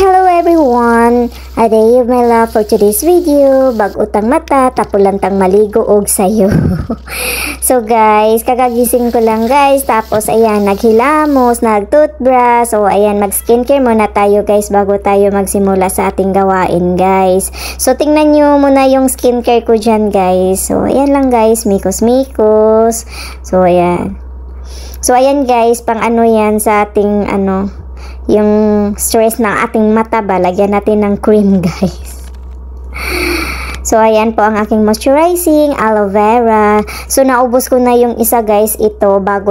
Hello everyone! A day of my love for today's video. Bag-utang mata, tapulantang maligo og sayo. So guys, kakagising ko lang guys. Tapos ayan, naghilamos, nag-toothbrush. So ayan, mag-skincare muna tayo guys bago tayo magsimula sa ating gawain guys. So tingnan nyo muna yung skincare ko dyan guys. So ayan lang guys, mikos-mikos. So ayan. So ayan guys, pang ano yan sa ating yung stress ng ating mata ba, lagyan natin ng cream guys. So ayan po ang aking moisturizing aloe vera. So naubos ko na yung isa guys, ito bago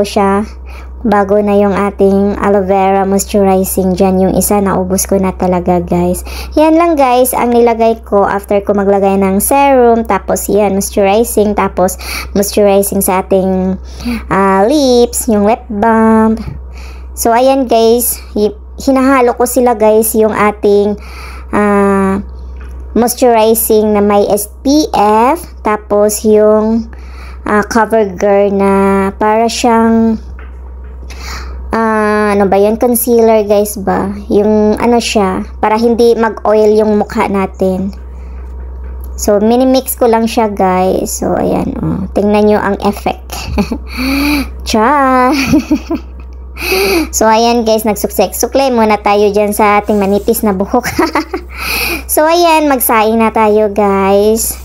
na yung ating aloe vera moisturizing dyan. Yung isa naubos ko na talaga guys. Yan lang guys ang nilagay ko after ko maglagay ng serum. Tapos yan, moisturizing. Tapos moisturizing sa ating lips, yung lip balm. So ayan guys, hinahalo ko sila guys, yung ating moisturizing na may SPF, tapos yung CoverGirl na para siyang ano ba yan, concealer guys ba, yung ano siya, para hindi mag-oil yung mukha natin. So minimix ko lang siya guys. So ayan, oh, tingnan nyo ang effect. Cha. So ayan guys, nagsuksek-suklay muna tayo dyan sa ating manipis na buhok. So ayan, magsaing na tayo guys.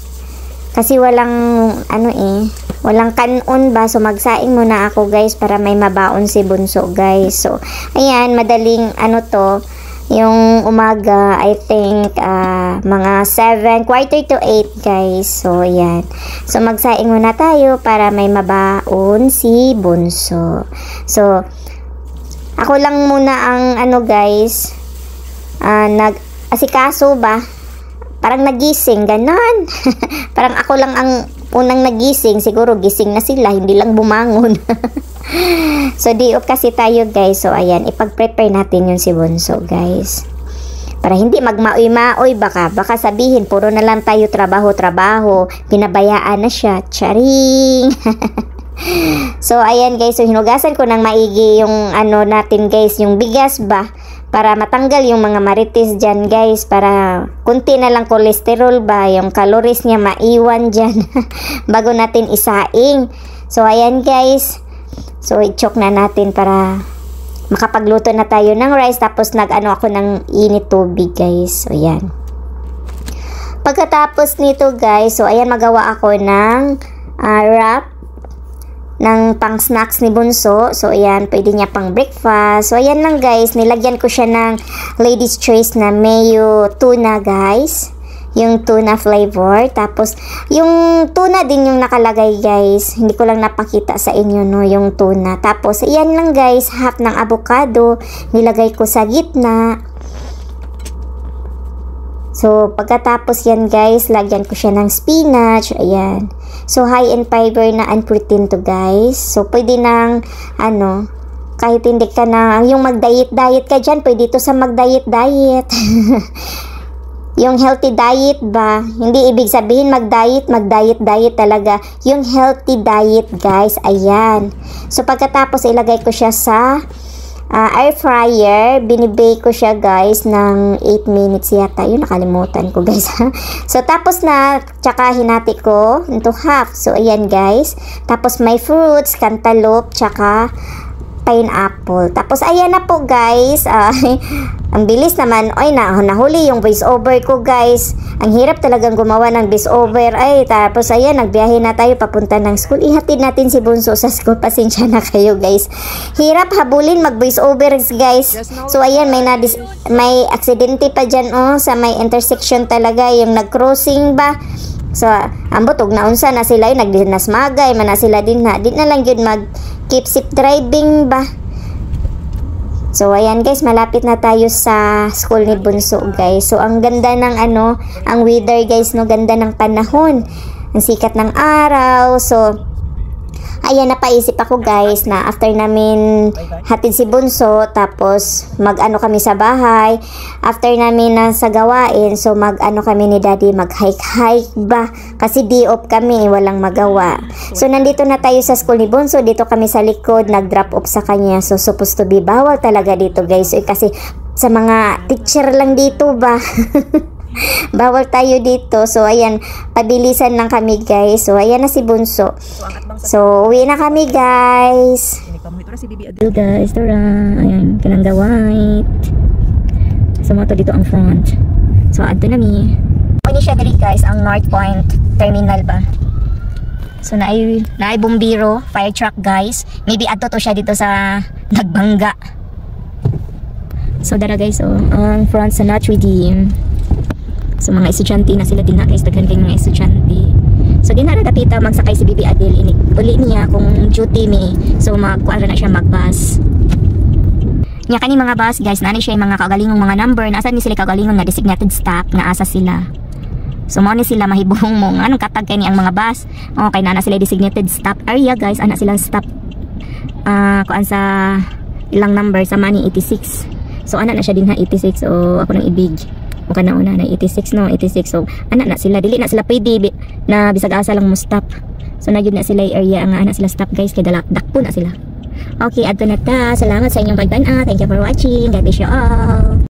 Kasi walang walang kanon ba. So magsaing muna ako guys para may mabaon si bunso guys. So ayan, madaling yung umaga, I think mga 7, quarter to 8 guys. So ayan, so magsaing muna tayo para may mabaon si bunso. So ako lang muna ang guys, nag-asikaso ba, parang nagising, ganon. Parang ako lang ang unang nagising, siguro gising na sila, hindi lang bumangon. So di off kasi tayo guys. So ayan, ipag-prepare natin yung si bunso guys, para hindi magmaoy-maoy. Baka sabihin puro na lang tayo trabaho, pinabayaan na siya, charing. So ayan guys, so hinugasan ko ng maigi yung natin guys, yung bigas ba, para matanggal yung mga marites dyan guys, para kunti na lang kolesterol ba, yung calories niya maiwan dyan bago natin isaing. So ayan guys, so i-chok na natin para makapagluto na tayo ng rice. Tapos ako ng init tubig guys. So ayan, pagkatapos nito guys, so ayan, magawa ako ng wrap ng pang snacks ni bunso. So ayan, pwede niya pang breakfast. So ayan lang guys, nilagyan ko siya ng Lady's Choice na mayo tuna guys, yung tuna flavor. Tapos yung tuna din yung nakalagay guys, hindi ko lang napakita sa inyo yung tuna. Tapos ayan lang guys, half ng avocado nilagay ko sa gitna. So pagkatapos yan guys, lagyan ko siya ng spinach. Ayan, so high in fiber na and protein to guys. So pwede nang kahit hindi ka na yung mag-diet ka dyan, pwede to sa mag-diet. Yung healthy diet ba, hindi ibig sabihin mag-diet talaga, yung healthy diet guys. Ayan, so pagkatapos ilagay ko siya sa air fryer, binibake ko siya guys ng 8 minutes yata, yun nakalimutan ko guys. So tapos na, tsaka hinati ko into half. So ayan guys, tapos may fruits, cantaloupe, tsaka pineapple. Tapos ayan na po guys. Ang bilis naman. Ay, nahuli yung voice over ko guys. Ang hirap talagang gumawa ng voice over. Ay, tapos ayan, nagbiyahe na tayo papunta ng school. Ihatid natin si bunso sa school. Pasensya na kayo guys. Hirap habulin mag voice over guys. So ayan, may aksidente pa dyan sa may intersection talaga, yung nag-crossing ba. So ambot og naunsa na sila, nagdinasmagay man na sila din na lang yun mag keep safe driving ba. So ayan guys, malapit na tayo sa school ni bunso guys. So ang ganda ng ang weather guys, ganda ng panahon, ang sikat ng araw. So ayan, napaisip ako guys na after namin hatid si bunso, tapos kami sa bahay, after namin sa gawain, so kami ni daddy, mag-hike ba, kasi day off kami, walang magawa. So nandito na tayo sa school ni bunso, dito kami sa likod, nag-drop off sa kanya. So supposed to be bawal talaga dito guys, kasi sa mga teacher lang dito ba. Bawal tayo dito. So ayan, pabilisan lang kami guys. So ayan na si Bunso. So uwi na kami guys. Si Bibi Adele guys, tara. Ayan, kanang white. So mo to dito ang front. So adto na mi. Ini siya diri guys ang North Point Terminal ba. So naay bumbiro, fire truck guys. Maybe adto to siya dito sa Nagbangga. So dara guys, so ang front sa not redeem. So mga estudyante na sila din na guys, daghan kay mga estudyante. So di na dapita magsakay si Bibi Adele ini. Uli niya kung duty ni. So magkuan na siya magbus. Nya kani mga bus guys, nani siya yung mga kaugalingong mga number, nasa ni sila kaugalingong nga designated staff nga asa sila. So mo ni sila mahibong mo anong katag kay ni ang mga bus. Okay na sila designated staff area guys, ana sila staff kuan sa ilang number sa Mani 86. So ana na siya din ha 86. So ako nang ibig o kana una na 86 no 86. So ana na sila dili na sila pwede na bisag asa lang mo stop. So na gyud na sila area nga ana sila stop guys kay dakpo na sila. Okay, adto na ta. Salamat sa inyong pagtan-aw. Thank you for watching. God bless you all.